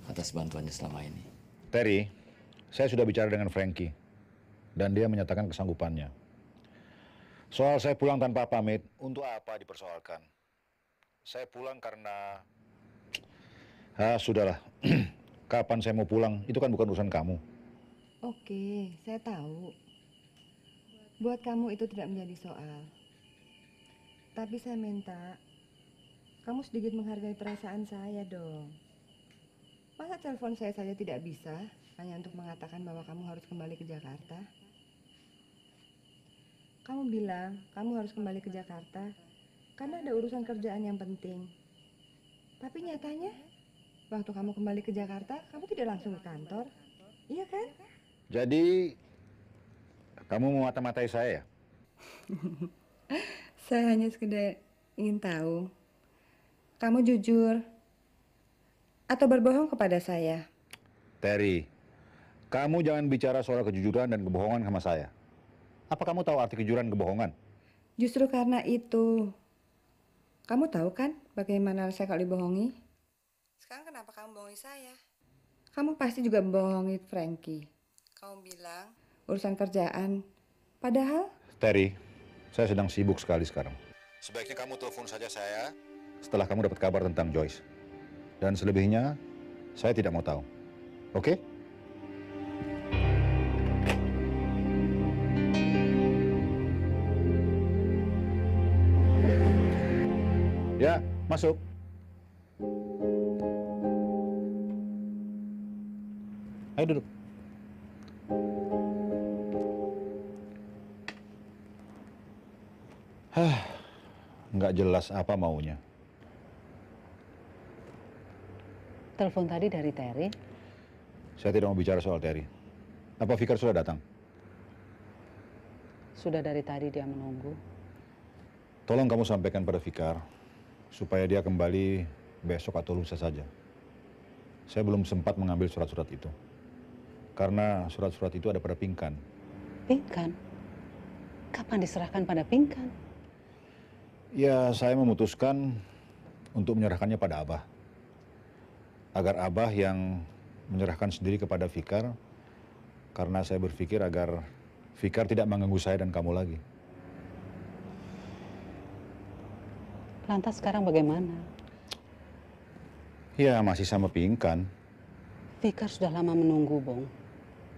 Speaker 16: atas bantuannya selama ini.
Speaker 14: Terry, saya sudah bicara dengan Frankie. Dan dia menyatakan kesanggupannya. Soal saya pulang tanpa pamit, untuk apa dipersoalkan? Saya pulang karena... sudahlah. Kapan saya mau pulang, itu kan bukan urusan kamu.
Speaker 13: Oke, saya tahu. Buat kamu itu tidak menjadi soal. Tapi saya minta, kamu sedikit menghargai perasaan saya dong. Masa telepon saya saja tidak bisa, hanya untuk mengatakan bahwa kamu harus kembali ke Jakarta? Kamu bilang kamu harus kembali ke Jakarta karena ada urusan kerjaan yang penting. Tapi nyatanya, waktu kamu kembali ke Jakarta, kamu tidak langsung ke kantor. Iya kan?
Speaker 14: Jadi, kamu mau mata-matai saya ya?
Speaker 13: Saya hanya sekedar ingin tahu, kamu jujur atau berbohong kepada saya?
Speaker 14: Terry, kamu jangan bicara soal kejujuran dan kebohongan sama saya. Apa kamu tahu arti kejujuran dan kebohongan?
Speaker 13: Justru karena itu. Kamu tahu kan bagaimana saya kalau dibohongi? Sekarang kenapa kamu bohongi saya? Kamu pasti juga bohongi Frankie. Kamu bilang urusan kerjaan. Padahal...
Speaker 14: Terry, saya sedang sibuk sekali sekarang. Sebaiknya kamu telepon saja saya setelah kamu dapat kabar tentang Joyce. Dan selebihnya, saya tidak mau tahu. Oke? Ya, masuk. Ayo duduk. Nggak jelas apa maunya.
Speaker 5: Telepon tadi dari Terry.
Speaker 14: Saya tidak mau bicara soal Terry. Apa Fikar sudah datang?
Speaker 5: Sudah dari tadi dia menunggu.
Speaker 14: Tolong kamu sampaikan pada Fikar supaya dia kembali besok atau lusa saja. Saya belum sempat mengambil surat-surat itu. Karena surat-surat itu ada pada Pinkan.
Speaker 5: Pinkan? Kapan diserahkan pada Pinkan?
Speaker 14: Ya, saya memutuskan untuk menyerahkannya pada Abah. Agar Abah yang menyerahkan sendiri kepada Fikar, karena saya berpikir agar Fikar tidak mengganggu saya dan kamu lagi.
Speaker 5: Lantas sekarang bagaimana?
Speaker 14: Ya, masih sama Pinkan.
Speaker 5: Fikar sudah lama menunggu, Bung.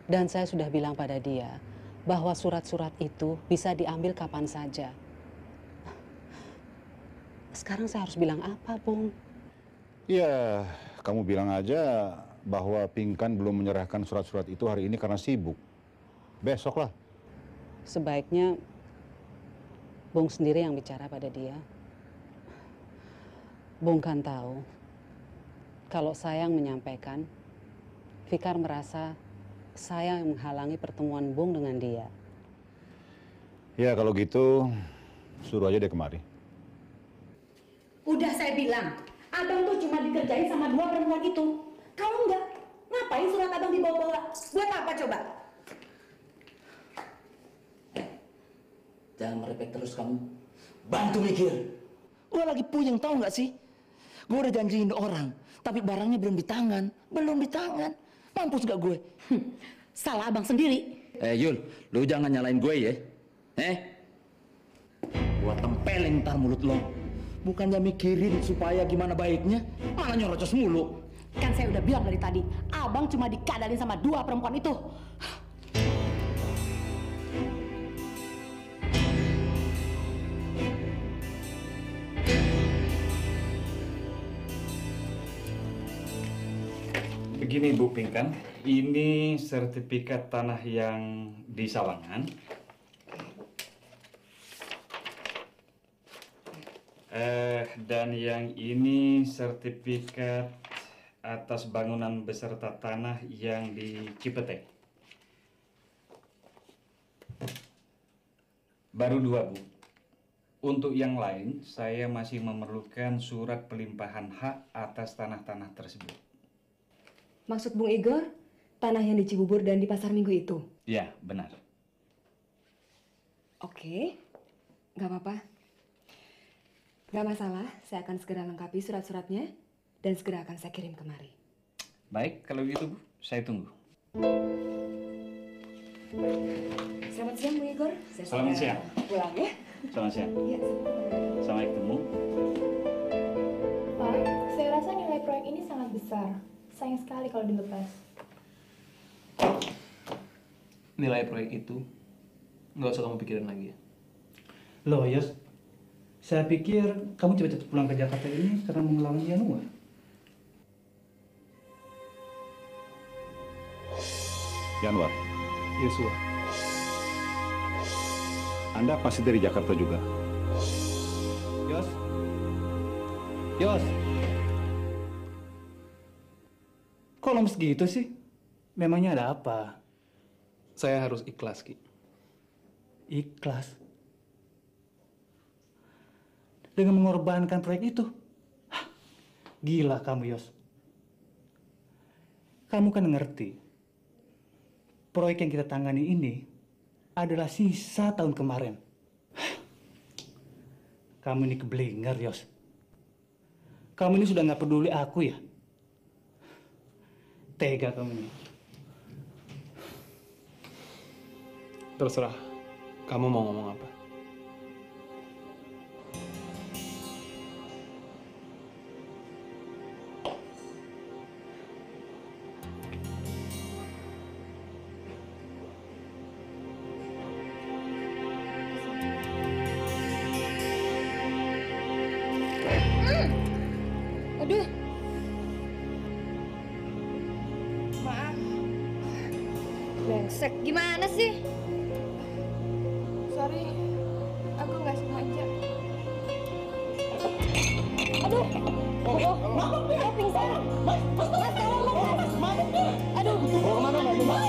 Speaker 5: Dan saya sudah bilang pada dia bahwa surat-surat itu bisa diambil kapan saja. Sekarang saya harus bilang apa, Bung?
Speaker 14: Ya, kamu bilang aja bahwa Pinkan belum menyerahkan surat-surat itu hari ini karena sibuk. Besok lah.
Speaker 5: Sebaiknya Bung sendiri yang bicara pada dia. Bung kan tahu, kalau saya yang menyampaikan, Fikar merasa saya yang menghalangi pertemuan Bung dengan dia.
Speaker 14: Ya, kalau gitu suruh aja dia kemari.
Speaker 17: Udah saya bilang, abang tuh cuma dikerjain sama 2 perempuan itu. Kalau enggak, ngapain surat abang dibawa-bawa? Buat apa coba?
Speaker 16: Jangan merepek terus kamu. Bantu mikir. Gue lagi puyeng, tahu nggak sih? Gue udah janjiin orang, tapi barangnya belum di tangan. Belum di tangan. Mampus gak gue?
Speaker 17: Salah abang sendiri.
Speaker 16: Yul, lu jangan nyalain gue ya. Gua tempelin ntar mulut lo. Bukannya mikirin supaya gimana baiknya, malah nyerocos mulu.
Speaker 17: Kan saya udah bilang dari tadi, abang cuma dikadalin sama 2 perempuan itu.
Speaker 12: Begini Bu Pinkan, ini sertifikat tanah yang di Sawangan. Dan yang ini sertifikat atas bangunan beserta tanah yang di Cipete. Baru 2, Bu. Untuk yang lain, saya masih memerlukan surat pelimpahan hak atas tanah-tanah tersebut.
Speaker 13: Maksud Bung Igor, tanah yang di Cibubur dan di Pasar Minggu itu?
Speaker 12: Ya, benar.
Speaker 13: Oke, nggak apa-apa. Nggak masalah, saya akan segera lengkapi surat-suratnya dan segera akan saya kirim kemari.
Speaker 12: Baik, kalau gitu Bu, saya tunggu.
Speaker 13: Selamat siang, Bung Igor. Saya
Speaker 12: Selamat siang.
Speaker 13: Pulang ya.
Speaker 12: Selamat siang.
Speaker 13: Iya.
Speaker 12: Sampai ketemu.
Speaker 21: Pak, saya rasa nilai proyek ini sangat besar. Sayang sekali kalau dilepas.
Speaker 11: Nilai proyek itu nggak usah kamu pikirin lagi ya.
Speaker 12: Loh, Yos. Saya pikir kamu cepat-cepat pulang ke Jakarta ini karena mau ngelawan Januar.
Speaker 14: Januar,
Speaker 11: Yosua.
Speaker 14: Anda pasti dari Jakarta juga?
Speaker 12: Yos. Yos. Kok lemes gitu sih? Memangnya ada apa?
Speaker 11: Saya harus ikhlas, Ki.
Speaker 12: Ikhlas? Dengan mengorbankan proyek itu? Hah, gila kamu, Yos. Kamu kan ngerti, proyek yang kita tangani ini adalah sisa tahun kemarin. Hah, kamu ini keblinger, Yos. Kamu ini sudah nggak peduli aku ya? Tega kamu ini.
Speaker 11: Terserah, kamu mau ngomong apa?
Speaker 21: Aduh. Maaf. Brengsek, gimana sih?
Speaker 8: Sorry, aku nggak sengaja.
Speaker 21: Aduh. Oh, saya pingsan. Mas, tolong, Mas. Aduh. Mau kemana, Mas?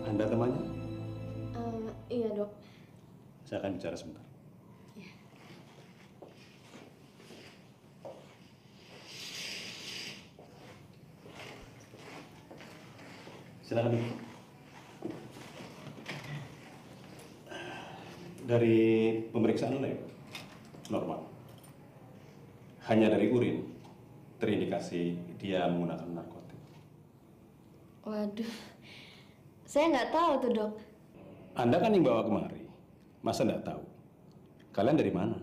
Speaker 14: Anda temannya?
Speaker 21: Iya, Dok.
Speaker 14: Saya akan bicara sebentar.
Speaker 1: Silakan. Dari pemeriksaan lab, normal. Hanya dari urin, terindikasi dia menggunakan narkotik.
Speaker 21: Waduh, saya nggak tahu tuh dok.
Speaker 1: Anda kan yang bawa kemari, masa nggak tahu? Kalian dari mana?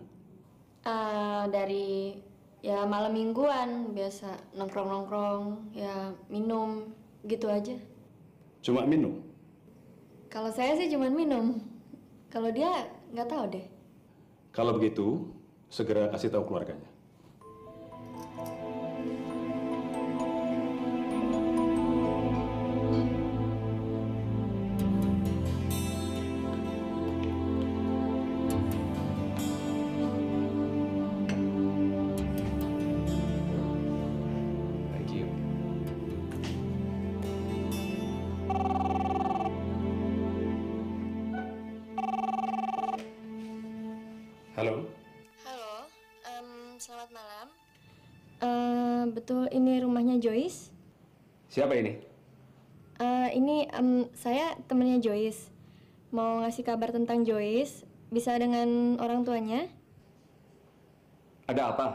Speaker 21: Dari ya malam mingguan, biasa nongkrong-nongkrong, ya minum, gitu aja.
Speaker 1: Cuma minum?
Speaker 21: Kalau saya sih cuma minum. Kalau dia nggak tahu deh.
Speaker 1: Kalau begitu, segera kasih tahu keluarganya.
Speaker 20: Thank you.
Speaker 1: Halo?
Speaker 21: Halo, selamat malam. Betul ini rumahnya Joyce?
Speaker 1: Siapa ini?
Speaker 21: Ini saya temennya Joyce. Mau ngasih kabar tentang Joyce, bisa dengan orang tuanya?
Speaker 1: Ada apa?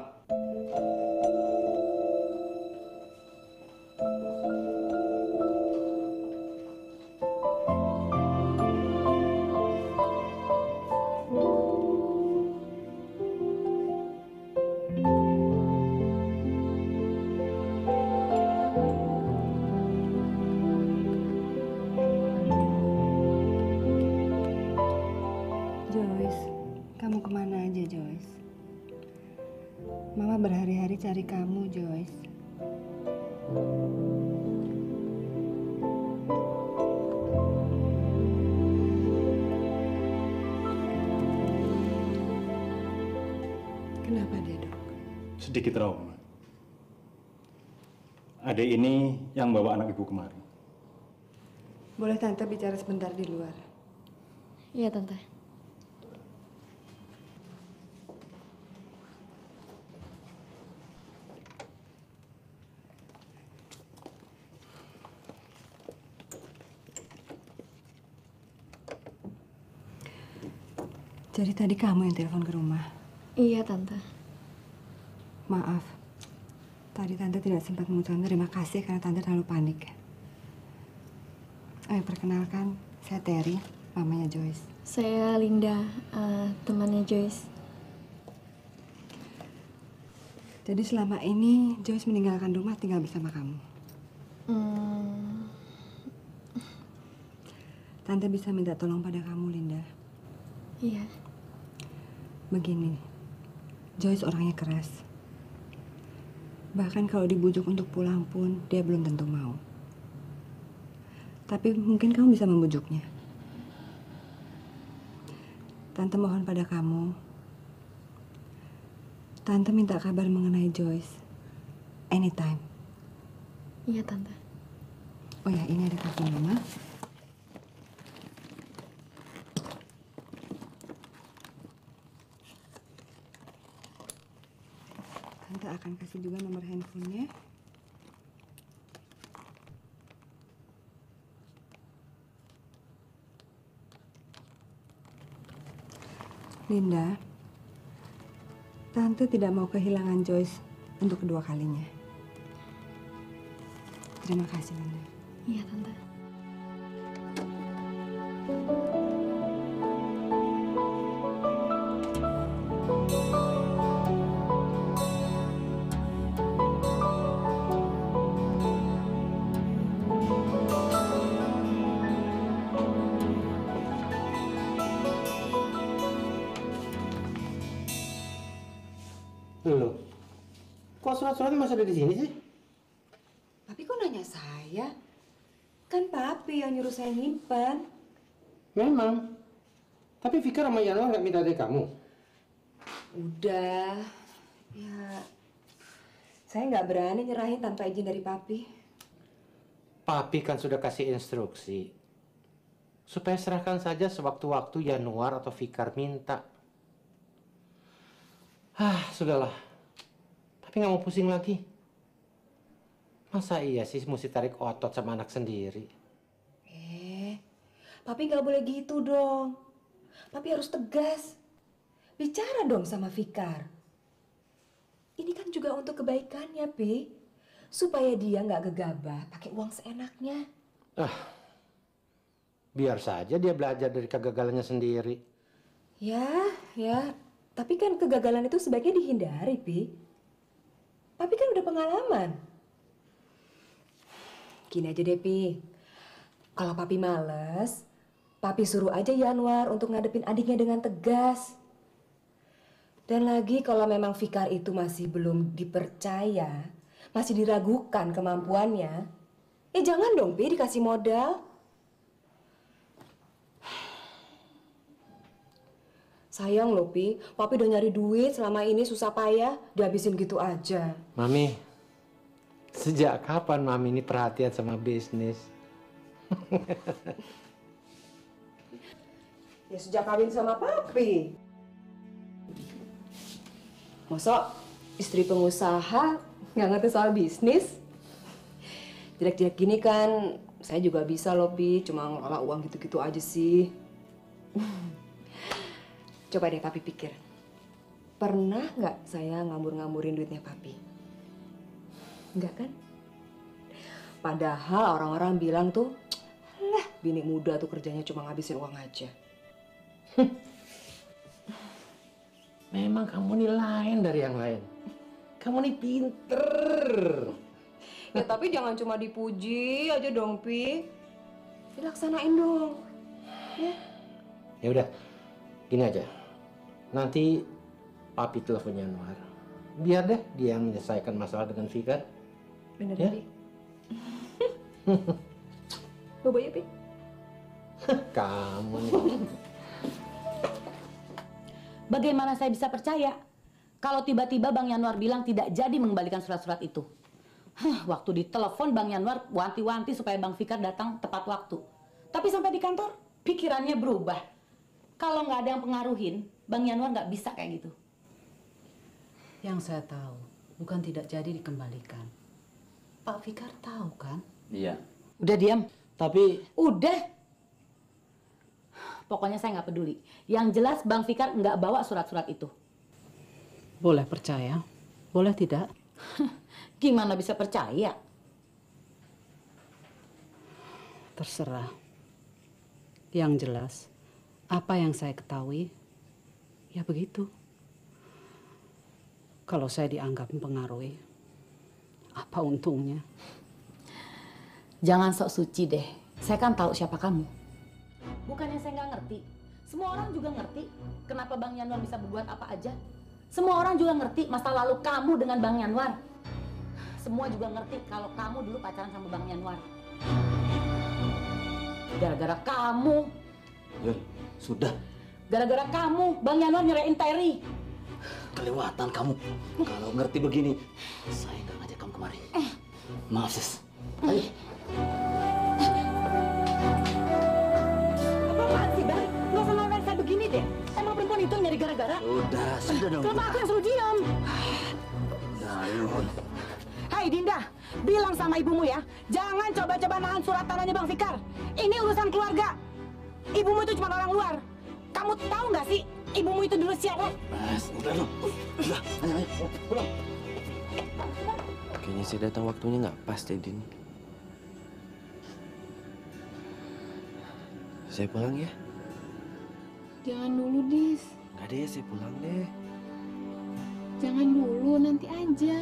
Speaker 13: Joyce, kamu kemana aja, Joyce? Mama berhari-hari cari kamu, Joyce. Kenapa dia, Dok?
Speaker 1: Sedikit trauma. Adik ini yang bawa anak ibu kemarin.
Speaker 13: Boleh Tante bicara sebentar di luar?
Speaker 21: Iya, Tante.
Speaker 13: Jadi tadi kamu yang telepon ke rumah?
Speaker 21: Iya, Tante.
Speaker 13: Maaf, tadi Tante tidak sempat mengucapkan terima kasih karena Tante terlalu panik. Perkenalkan, saya Terry, mamanya Joyce.
Speaker 21: Saya Linda, temannya Joyce.
Speaker 13: Jadi selama ini Joyce meninggalkan rumah tinggal bersama kamu. Tante bisa minta tolong pada kamu, Linda.
Speaker 21: Iya.
Speaker 13: Begini, Joyce orangnya keras. Bahkan kalau dibujuk untuk pulang pun, dia belum tentu mau. Tapi mungkin kamu bisa membujuknya. Tante mohon pada kamu. Tante minta kabar mengenai Joyce. Anytime.
Speaker 21: Iya, Tante.
Speaker 13: Oh ya, ini ada kartu Mama. Tante akan kasih juga nomor handphonenya. Linda, Tante tidak mau kehilangan Joyce untuk kedua kalinya. Terima kasih, Linda.
Speaker 21: Iya, Tante.
Speaker 15: Loh, kok surat-suratnya masih ada di sini sih?
Speaker 13: Papi kok nanya saya? Kan Papi yang nyuruh saya nyimpan.
Speaker 15: Memang. Tapi Fikar sama Yanwar nggak minta dari kamu.
Speaker 13: Udah, ya saya nggak berani nyerahin tanpa izin dari Papi.
Speaker 15: Papi kan sudah kasih instruksi. Supaya serahkan saja sewaktu-waktu Yanwar atau Fikar minta. Sudahlah. Tapi nggak mau pusing lagi. Masa iya sih mesti tarik otot sama anak sendiri?
Speaker 13: Papi nggak boleh gitu dong. Papi harus tegas. Bicara dong sama Fikar. Ini kan juga untuk kebaikannya, Pi. Supaya dia nggak gegabah pakai uang seenaknya.
Speaker 15: Biar saja dia belajar dari kegagalannya sendiri.
Speaker 13: Ya. Tapi kan kegagalan itu sebaiknya dihindari, Pi. Papi kan udah pengalaman. Gini aja deh, Pi. Kalau Papi males, Papi suruh aja Yanwar untuk ngadepin adiknya dengan tegas. Dan lagi kalau memang Fikar itu masih belum dipercaya, masih diragukan kemampuannya, ya jangan dong, Pi, dikasih modal. Sayang loh, Pi. Papi udah nyari duit selama ini susah payah, dihabisin gitu aja.
Speaker 15: Mami, sejak kapan Mami ini perhatian sama bisnis?
Speaker 13: Ya sejak kawin sama Papi. Masa istri pengusaha nggak ngerti soal bisnis? Jelek-jelek gini kan saya juga bisa loh, Pi. Cuma ngelola uang gitu-gitu aja sih. Coba deh Papi pikir. Pernah nggak saya ngambur-ngamburin duitnya Papi? Enggak kan? Padahal orang-orang bilang tuh, lah bini muda tuh kerjanya cuma ngabisin uang aja.
Speaker 15: Memang kamu nih lain dari yang lain. Kamu nih pinter.
Speaker 13: Ya tapi jangan cuma dipuji aja dong, Pi. Dilaksanain dong.
Speaker 15: Ya udah, gini aja. Nanti Papi telepon Yanwar. Biar deh dia yang menyelesaikan masalah dengan Fikar.
Speaker 13: Bener
Speaker 15: ya?
Speaker 13: Pi. Bobo ya, Pi.
Speaker 15: Kamu nih.
Speaker 17: Bagaimana saya bisa percaya kalau tiba-tiba Bang Yanwar bilang tidak jadi mengembalikan surat-surat itu? Waktu ditelepon Bang Yanwar wanti-wanti supaya Bang Fikar datang tepat waktu. Tapi sampai di kantor pikirannya berubah. Kalau nggak ada yang pengaruhin, Bang Yanwar nggak bisa kayak gitu.
Speaker 5: Yang saya tahu, bukan tidak jadi dikembalikan. Pak Fikar tahu kan?
Speaker 16: Iya.
Speaker 17: Udah diam.
Speaker 15: Tapi...
Speaker 17: Udah. Pokoknya saya nggak peduli. Yang jelas Bang Fikar nggak bawa surat-surat itu.
Speaker 5: Boleh percaya, boleh tidak.
Speaker 17: Gimana bisa percaya?
Speaker 5: Terserah. Yang jelas, apa yang saya ketahui, ya begitu. Kalau saya dianggap mempengaruhi, apa untungnya?
Speaker 17: Jangan sok suci deh. Saya kan tahu siapa kamu. Bukannya saya nggak ngerti. Semua orang juga ngerti kenapa Bang Yanwar bisa berbuat apa aja. Semua orang juga ngerti masa lalu kamu dengan Bang Yanwar. Semua juga ngerti kalau kamu dulu pacaran sama Bang Yanwar. Gara-gara kamu.
Speaker 16: Yun, sudah.
Speaker 17: Gara-gara kamu Bang Yanwar nyerahin Terry.
Speaker 16: Kelewatan kamu. Kalau ngerti begini, saya nggak ngajak kamu kemari. Maaf, Sis. Ayo.
Speaker 17: Apaan sih, Bang? Nggak usah ngomong kayak begini deh. Emang perempuan itu nyari gara-gara?
Speaker 16: Sudah dong.
Speaker 17: Kenapa aku yang suruh diam?
Speaker 16: Nah, Yun.
Speaker 17: Hai Dinda, bilang sama ibumu ya, jangan coba-coba nahan surat tanahnya Bang Fikar. Ini urusan keluarga. Ibumu itu cuma orang luar. Kamu tahu nggak sih, ibumu itu dulu siapa?
Speaker 16: Udah dong. Udah, ayo, pulang.
Speaker 2: Kayaknya sih datang waktunya nggak pas deh, Din. Saya pulang ya?
Speaker 3: Jangan dulu, Dis.
Speaker 2: Nggak deh, saya pulang deh.
Speaker 3: Jangan dulu, nanti aja.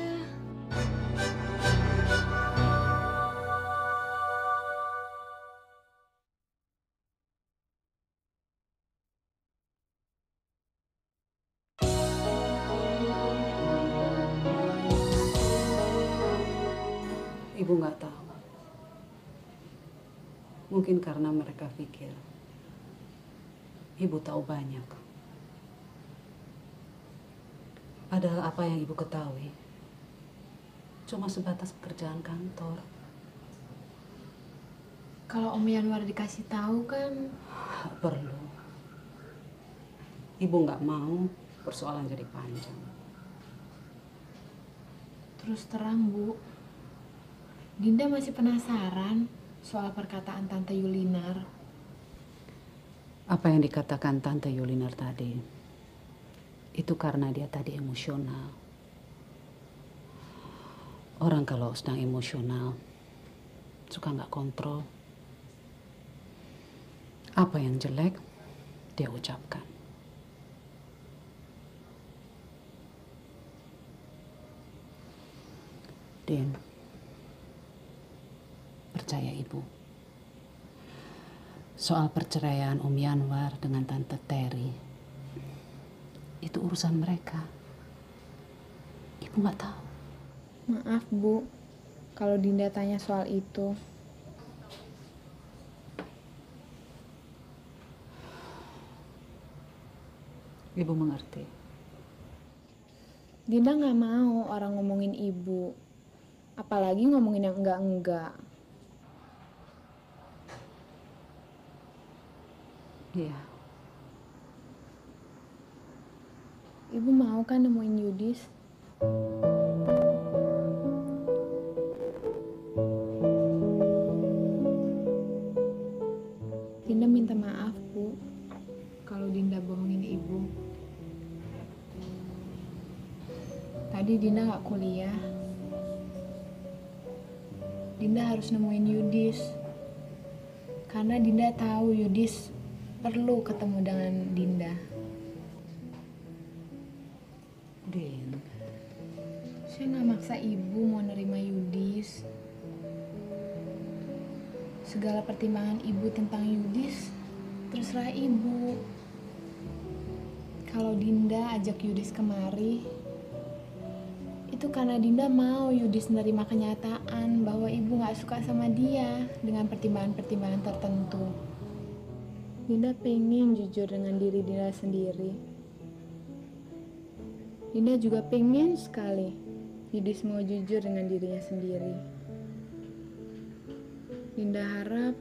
Speaker 5: Ibu nggak tahu. Mungkin karena mereka pikir ibu tahu banyak. Padahal apa yang ibu ketahui cuma sebatas pekerjaan kantor.
Speaker 3: Kalau Om Yanwar dikasih tahu kan
Speaker 5: Nggak perlu. Ibu nggak mau persoalan jadi panjang.
Speaker 3: terus terang, Bu. Dinda masih penasaran soal perkataan Tante Yulinar.
Speaker 5: Apa yang dikatakan Tante Yulinar tadi, itu karena dia tadi emosional. Orang kalau sedang emosional, suka nggak kontrol. Apa yang jelek, dia ucapkan. Din, percaya Ibu. Soal perceraian Om Yanwar dengan Tante Terry, itu urusan mereka. Ibu nggak tahu.
Speaker 19: Maaf, Bu, kalau Dinda tanya soal itu.
Speaker 5: Ibu mengerti.
Speaker 19: Dinda nggak mau orang ngomongin Ibu. Apalagi ngomongin yang enggak-enggak.
Speaker 5: Iya.
Speaker 19: Ibu mau kan nemuin Yudis? Dinda minta maaf, Bu, kalau Dinda bohongin Ibu. Tadi Dinda nggak kuliah. Dinda harus nemuin Yudis. Karena Dinda tahu Yudis perlu ketemu dengan Dinda.
Speaker 5: Din.
Speaker 19: Saya nggak maksa Ibu mau nerima Yudis. Segala pertimbangan Ibu tentang Yudis terserah Ibu. Kalau Dinda ajak Yudis kemari, itu karena Dinda mau Yudis menerima kenyataan bahwa Ibu nggak suka sama dia dengan pertimbangan-pertimbangan tertentu. Dinda pengen jujur dengan diri Dinda sendiri. Dinda juga pengen sekali Yudis mau jujur dengan dirinya sendiri. Dinda harap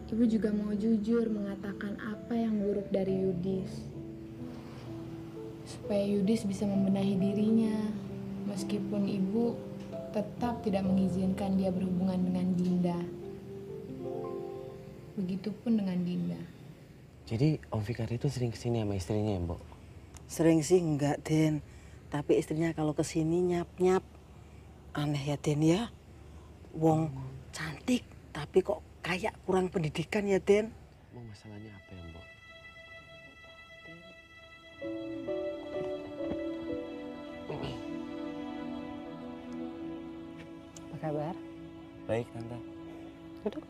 Speaker 19: Ibu juga mau jujur mengatakan apa yang buruk dari Yudis. Supaya Yudis bisa membenahi dirinya, meskipun Ibu tetap tidak mengizinkan dia berhubungan dengan Dinda. Begitupun dengan Dinda.
Speaker 2: Jadi Om Fikar itu sering kesini sama istrinya ya, Mbok?
Speaker 4: Sering sih enggak, Den. Tapi istrinya kalau kesini nyap-nyap. Aneh ya, Den ya. Wong cantik, tapi kok kayak kurang pendidikan ya, Den.
Speaker 2: Mau masalahnya apa ya, Mbok?
Speaker 5: Apa kabar?
Speaker 2: Baik, Tante.
Speaker 5: Duduk.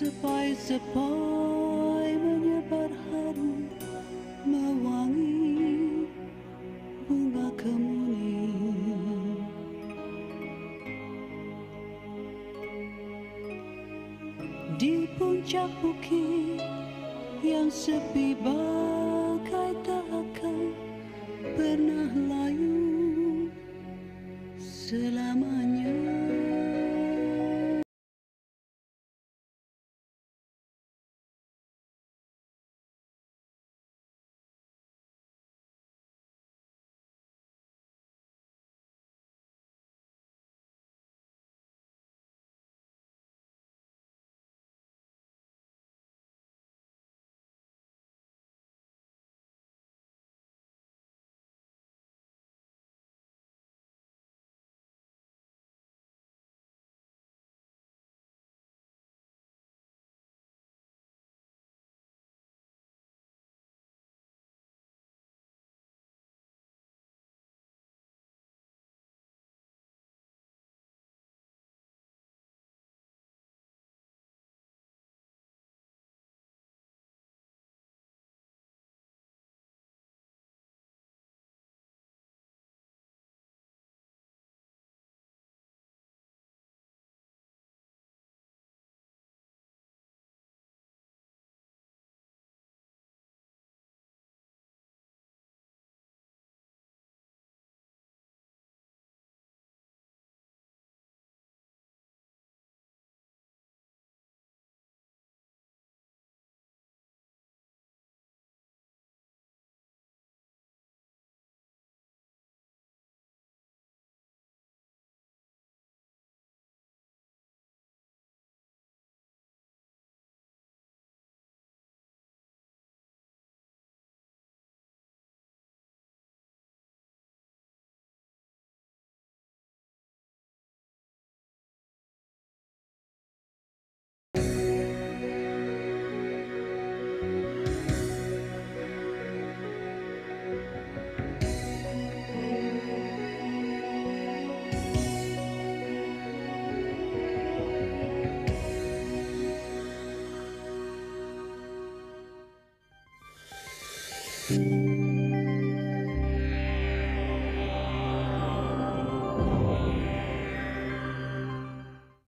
Speaker 7: Sepoi-sepoi menyebar harum mewangi bunga kemuning. Di puncak bukit yang sepi bagai tak akan pernah layu selamanya. Mas.